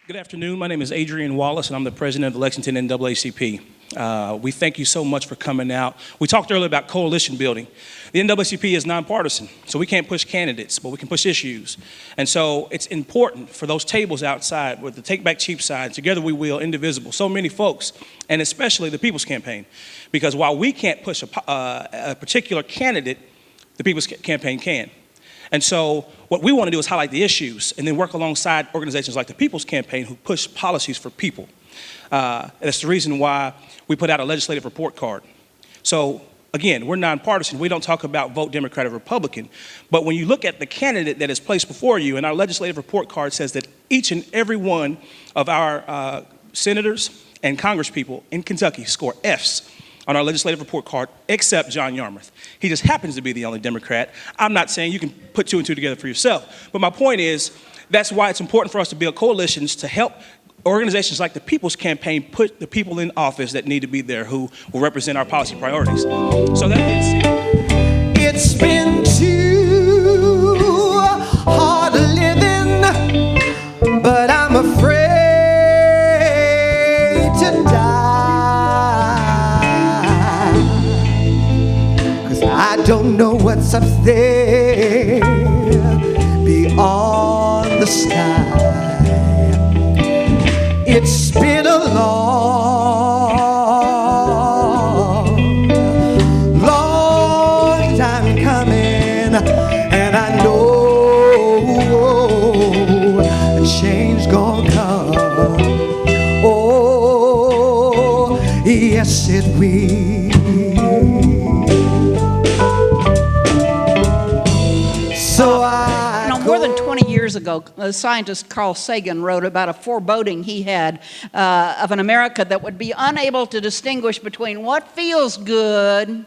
Good afternoon. My name is Adrian Wallace, and I'm the president of the Lexington NAACP. We thank you so much for coming out. We talked earlier about coalition building. The NAACP is nonpartisan, so we can't push candidates, but we can push issues. And so it's important for those tables outside with the Take Back Cheap side, Together We Will, Indivisible, so many folks, and especially the People's Campaign. Because while we can't push a particular candidate, the People's Campaign can. And so what we want to do is highlight the issues and then work alongside organizations like the People's Campaign who push policies for people. That's the reason why we put out a legislative report card. So again, we're nonpartisan. We don't talk about vote Democrat or Republican. But when you look at the candidate that is placed before you, and our legislative report card says that each and every one of our senators and congresspeople in Kentucky score Fs on our legislative report card, except John Yarmouth. He just happens to be the only Democrat. I'm not saying you can put two and two together for yourself, but my point is that's why it's important for us to build coalitions to help organizations like the People's Campaign put the people in office that need to be there who will represent our policy priorities. So that is it's been too hard living, but I'm afraid to die. I don't know what's up there beyond the sky. It's been a long, long time coming, and I know a change gonna come. Oh, yes it will. More than 20 years ago, the scientist Carl Sagan wrote about a foreboding he had of an America that would be unable to distinguish between what feels good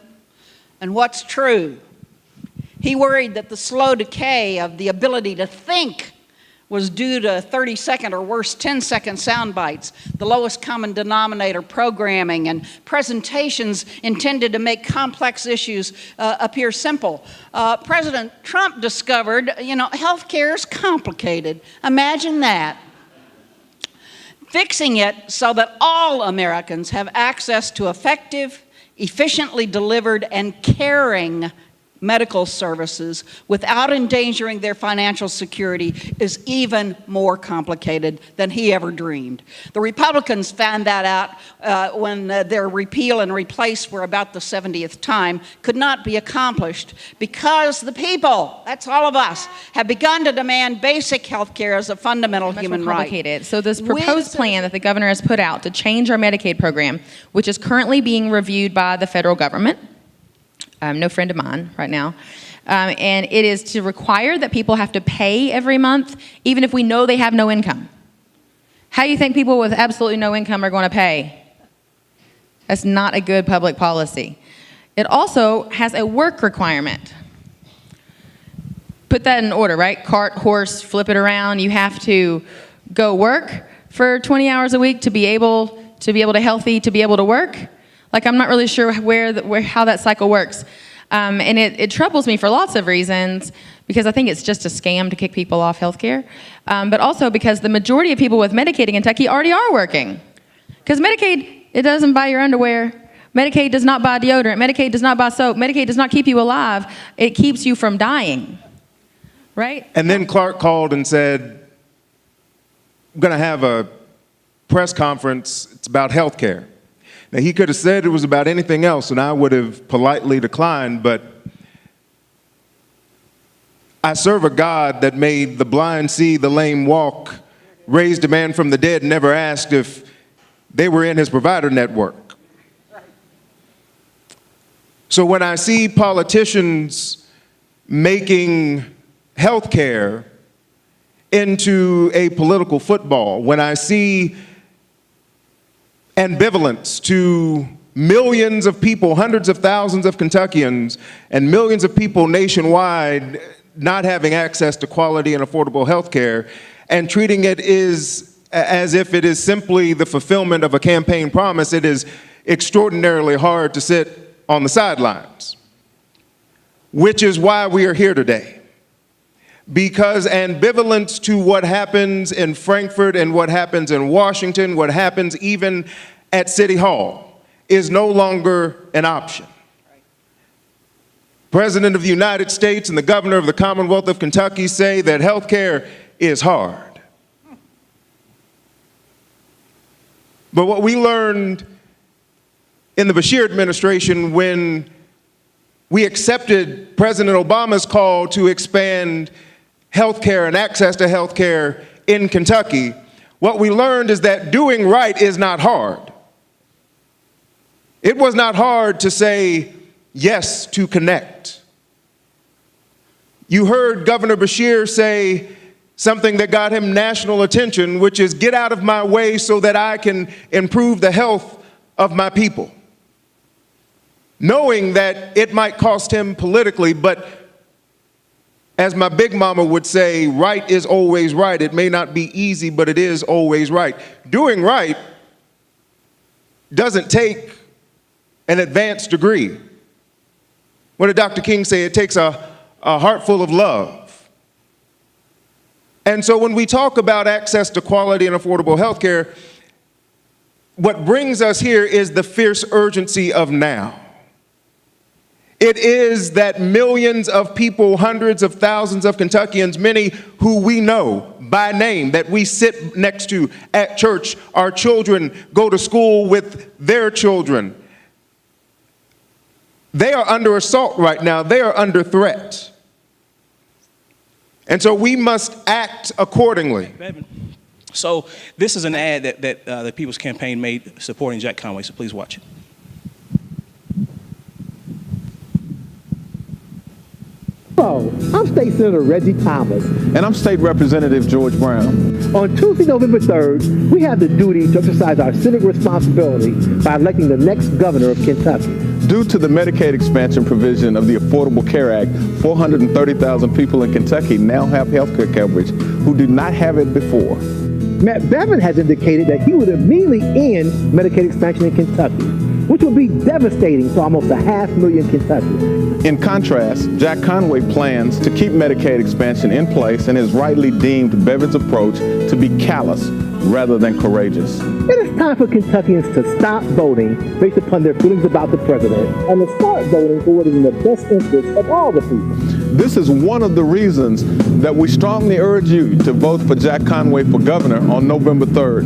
and what's true. He worried that the slow decay of the ability to think was due to 30-second or worse 10-second sound bites, the lowest common denominator programming, and presentations intended to make complex issues appear simple. President Trump discovered, healthcare is complicated. Imagine that. Fixing it so that all Americans have access to effective, efficiently delivered, and caring medical services without endangering their financial security is even more complicated than he ever dreamed. The Republicans found that out when their repeal and replace for about the 70th time could not be accomplished because the people, that's all of us, have begun to demand basic health care as a fundamental human right. So this proposed plan that the governor has put out to change our Medicaid program, which is currently being reviewed by the federal government, no friend of mine right now. And it is to require that people have to pay every month, even if we know they have no income. How do you think people with absolutely no income are going to pay? That's not a good public policy. It also has a work requirement. Put that in order, right? Cart, horse, flip it around. You have to go work for 20 hours a week to be able to be able to work. Like, I'm not really sure how that cycle works. And it troubles me for lots of reasons, because I think it's just a scam to kick people off health care. But also because the majority of people with Medicaid in Kentucky already are working. Because Medicaid, it doesn't buy your underwear. Medicaid does not buy deodorant. Medicaid does not buy soap. Medicaid does not keep you alive. It keeps you from dying, right? And then Clark called and said, I'm going to have a press conference. It's about health care. Now, he could have said it was about anything else, and I would have politely declined, but I serve a God that made the blind see, the lame walk, raised a man from the dead, and never asked if they were in his provider network. So when I see politicians making health care into a political football, when I see ambivalence to millions of people, hundreds of thousands of Kentuckians, and millions of people nationwide not having access to quality and affordable health care, and treating it as if it is simply the fulfillment of a campaign promise, it is extraordinarily hard to sit on the sidelines, which is why we are here today. because ambivalence to what happens in Frankfurt and what happens in Washington, what happens even at City Hall, is no longer an option. President of the United States and the governor of the Commonwealth of Kentucky say that health care is hard. But what we learned in the Bashir administration when we accepted President Obama's call to expand health care and access to health care in Kentucky, what we learned is that doing right is not hard. It was not hard to say yes to connect. You heard Governor Bashir say something that got him national attention, which is get out of my way so that I can improve the health of my people. Knowing that it might cost him politically, but as my big mama would say, right is always right. It may not be easy, but it is always right. Doing right doesn't take an advanced degree. What did Dr. King say? It takes a heart full of love. And so when we talk about access to quality and affordable health care, what brings us here is the fierce urgency of now. It is that millions of people, hundreds of thousands of Kentuckians, many who we know by name, that we sit next to at church, our children go to school with their children. They are under assault right now. They are under threat. And so we must act accordingly. So this is an ad that the People's Campaign made supporting Jack Conway, so please watch it. Hello, I'm State Senator Reggie Thomas. And I'm State Representative George Brown. On Tuesday, November 3rd, we have the duty to exercise our civic responsibility by electing the next governor of Kentucky. Due to the Medicaid expansion provision of the Affordable Care Act, 430,000 people in Kentucky now have health care coverage who did not have it before. Matt Bevin has indicated that he would immediately end Medicaid expansion in Kentucky, which would be devastating to almost 500,000 Kentuckians. In contrast, Jack Conway plans to keep Medicaid expansion in place and has rightly deemed Bevin's approach to be callous rather than courageous. It is time for Kentuckians to stop voting based upon their feelings about the president and to start voting for what is in the best interest of all the people. This is one of the reasons that we strongly urge you to vote for Jack Conway for governor on November 3rd.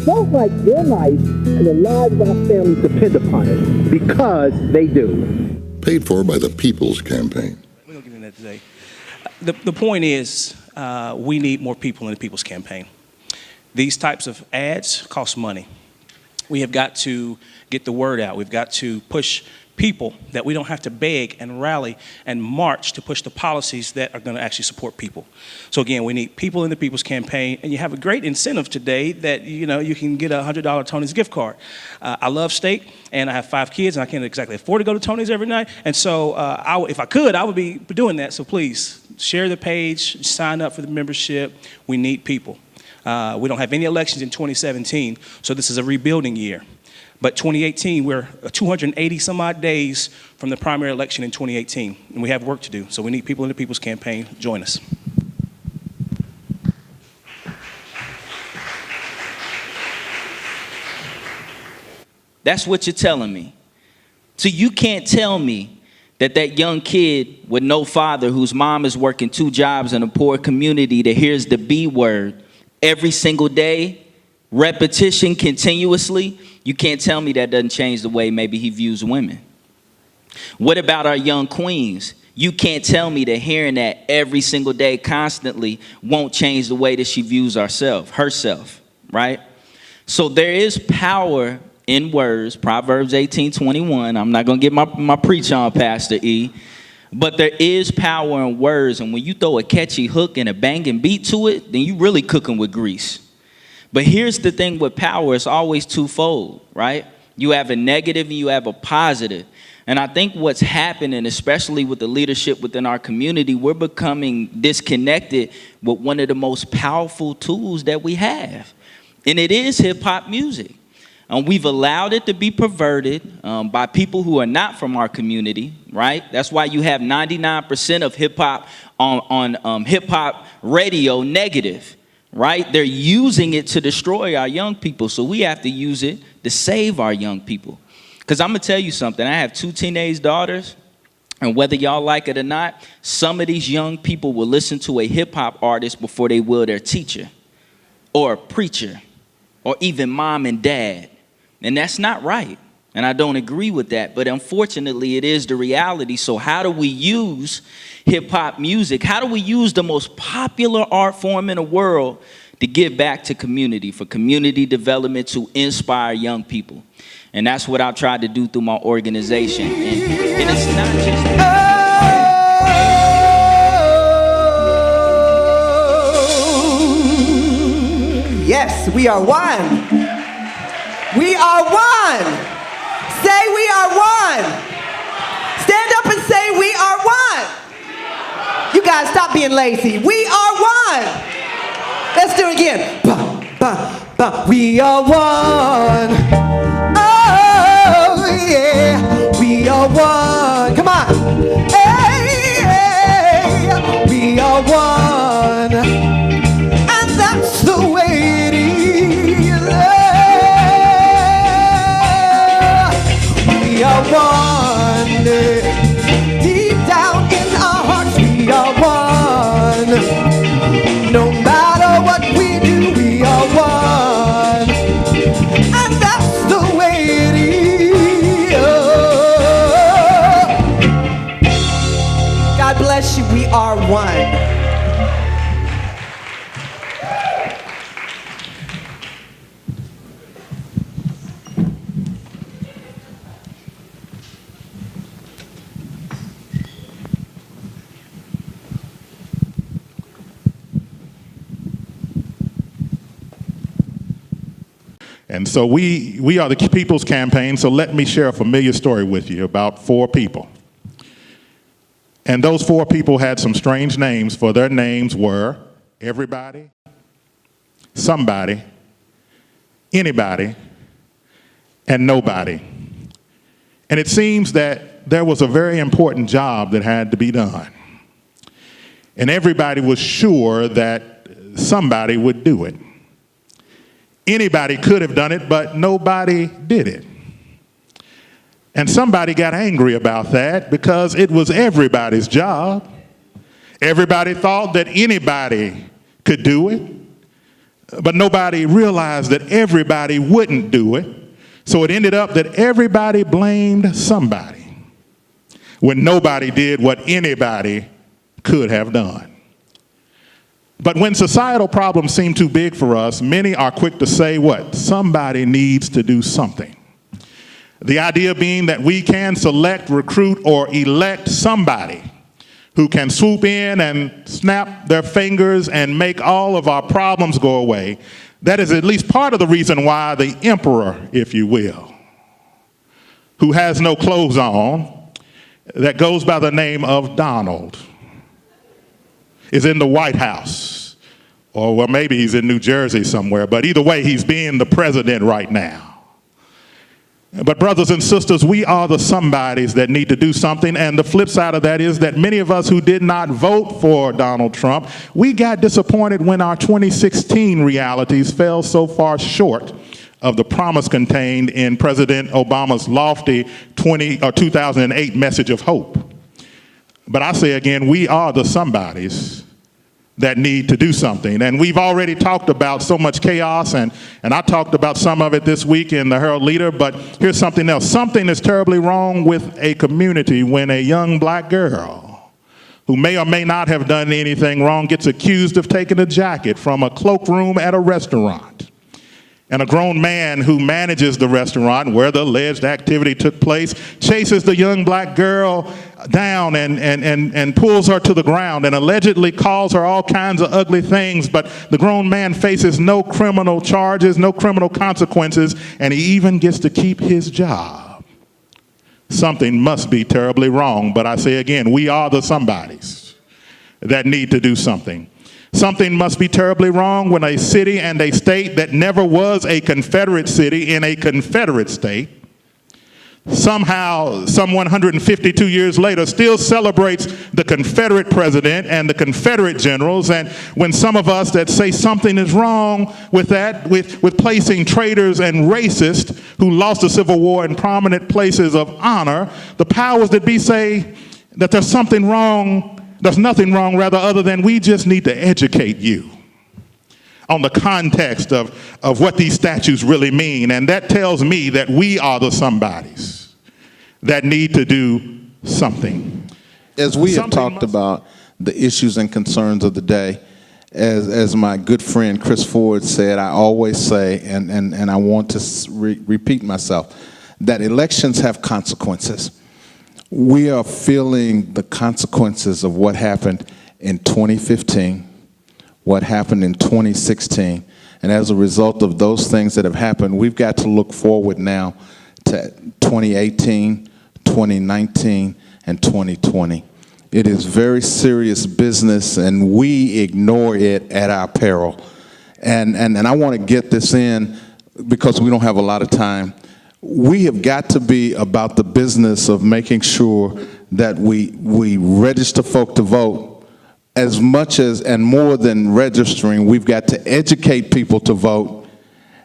Vote like your life and the lives of our families depend upon it, because they do. Paid for by the People's Campaign. We don't get into that today. The point is, we need more people in the People's Campaign. These types of ads cost money. We have got to get the word out. We've got to push people that we don't have to beg and rally and march to push the policies that are going to actually support people. So again, we need people in the People's Campaign, and you have a great incentive today that you can get a $100 Tony's gift card. I love State, and I have 5 kids, and I can't exactly afford to go to Tony's every night. And so if I could, I would be doing that. So please share the page, sign up for the membership. We need people. We don't have any elections in 2017, so this is a rebuilding year. But 2018, we're 280 some odd days from the primary election in 2018, and we have work to do. So we need people in the People's Campaign. Join us. That's what you're telling me. So you can't tell me that young kid with no father whose mom is working 2 jobs in a poor community that hears the B word every single day, repetition continuously, you can't tell me that doesn't change the way maybe he views women. What about our young queens? You can't tell me that hearing that every single day constantly won't change the way that she views herself, right? So there is power in words, Proverbs 18:21. I'm not going to get my preach on, Pastor E. But there is power in words, and when you throw a catchy hook and a banging beat to it, then you really cooking with grease. But here's the thing with power, it's always twofold, right? You have a negative and you have a positive. And I think what's happening, especially with the leadership within our community, we're becoming disconnected with one of the most powerful tools that we have. And it is hip hop music. We've allowed it to be perverted by people who are not from our community, right? That's why you have 99% of hip-hop on hip-hop radio negative, right? They're using it to destroy our young people, so we have to use it to save our young people. Because I'm going to tell you something. I have 2 teenage daughters, and whether y'all like it or not, some of these young people will listen to a hip-hop artist before they will their teacher or a preacher or even mom and dad. And that's not right. And I don't agree with that. But unfortunately, it is the reality. So how do we use hip-hop music? How do we use the most popular art form in the world to give back to community, for community development, to inspire young people? And that's what I tried to do through my organization. And it's not just... Yes, we are one. We are one. Say we are one. Stand up and say we are one. You guys stop being lazy. We are one. Let's do it again. Ba, ba, ba. We are one. Oh yeah. We are one. Come on. Hey, hey. We are one. And that's the way it is. We are one. Deep down in our hearts, we are one. No matter what we do, we are one. And that's the way it is. God bless you, we are one. And so we are the People's Campaign, so let me share a familiar story with you about 4 people. And those 4 people had some strange names, for their names were everybody, somebody, anybody, and nobody. And it seems that there was a very important job that had to be done. And everybody was sure that somebody would do it. Anybody could have done it, but nobody did it. And somebody got angry about that because it was everybody's job. Everybody thought that anybody could do it, but nobody realized that everybody wouldn't do it. So it ended up that everybody blamed somebody when nobody did what anybody could have done. But when societal problems seem too big for us, many are quick to say what? Somebody needs to do something. The idea being that we can select, recruit, or elect somebody who can swoop in and snap their fingers and make all of our problems go away. That is at least part of the reason why the emperor, if you will, who has no clothes on, that goes by the name of Donald, is in the White House. Or well, maybe he's in New Jersey somewhere, but either way, he's being the president right now. But brothers and sisters, we are the somebodies that need to do something, and the flip side of that is that many of us who did not vote for Donald Trump, we got disappointed when our 2016 realities fell so far short of the promise contained in President Obama's lofty 2008 message of hope. But I say again, we are the somebodies that need to do something. And we've already talked about so much chaos, and I talked about some of it this week in the Herald Leader, but here's something else. Something is terribly wrong with a community when a young black girl who may or may not have done anything wrong gets accused of taking a jacket from a cloakroom at a restaurant. And a grown man who manages the restaurant where the alleged activity took place chases the young black girl down and pulls her to the ground and allegedly calls her all kinds of ugly things, but the grown man faces no criminal charges, no criminal consequences, and he even gets to keep his job. Something must be terribly wrong, but I say again, we are the somebodies that need to do something. Something must be terribly wrong when a city and a state that never was a Confederate city in a Confederate state somehow, some 152 years later, still celebrates the Confederate president and the Confederate generals. And when some of us that say something is wrong with that, with placing traitors and racists who lost the Civil War in prominent places of honor, the powers that be say that there's something wrong, there's nothing wrong, rather, other than we just need to educate you on the context of what these statutes really mean. And that tells me that we are the somebodies that need to do something. As we have talked about the issues and concerns of the day, as my good friend Chris Ford said, I always say, and I want to repeat myself, that elections have consequences. We are feeling the consequences of what happened in 2015, what happened in 2016. And as a result of those things that have happened, we've got to look forward now to 2018, 2019, and 2020. It is very serious business, and we ignore it at our peril. And I want to get this in because we don't have a lot of time. We have got to be about the business of making sure that we register folk to vote. As much as and more than registering, we've got to educate people to vote.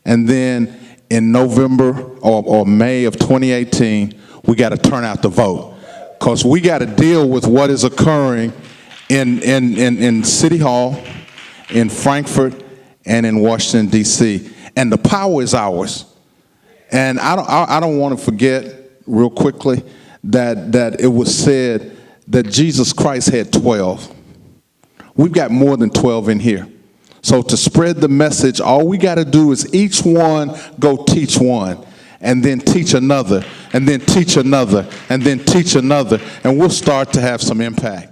And then in November or May of 2018, we got to turn out to vote. Because we got to deal with what is occurring in City Hall, in Frankfurt, and in Washington, D.C. And the power is ours. And I don't want to forget real quickly that it was said that Jesus Christ had 12. We've got more than 12 in here. So to spread the message, all we got to do is each one go teach one, and then teach another, and then teach another, and then teach another, and we'll start to have some impact.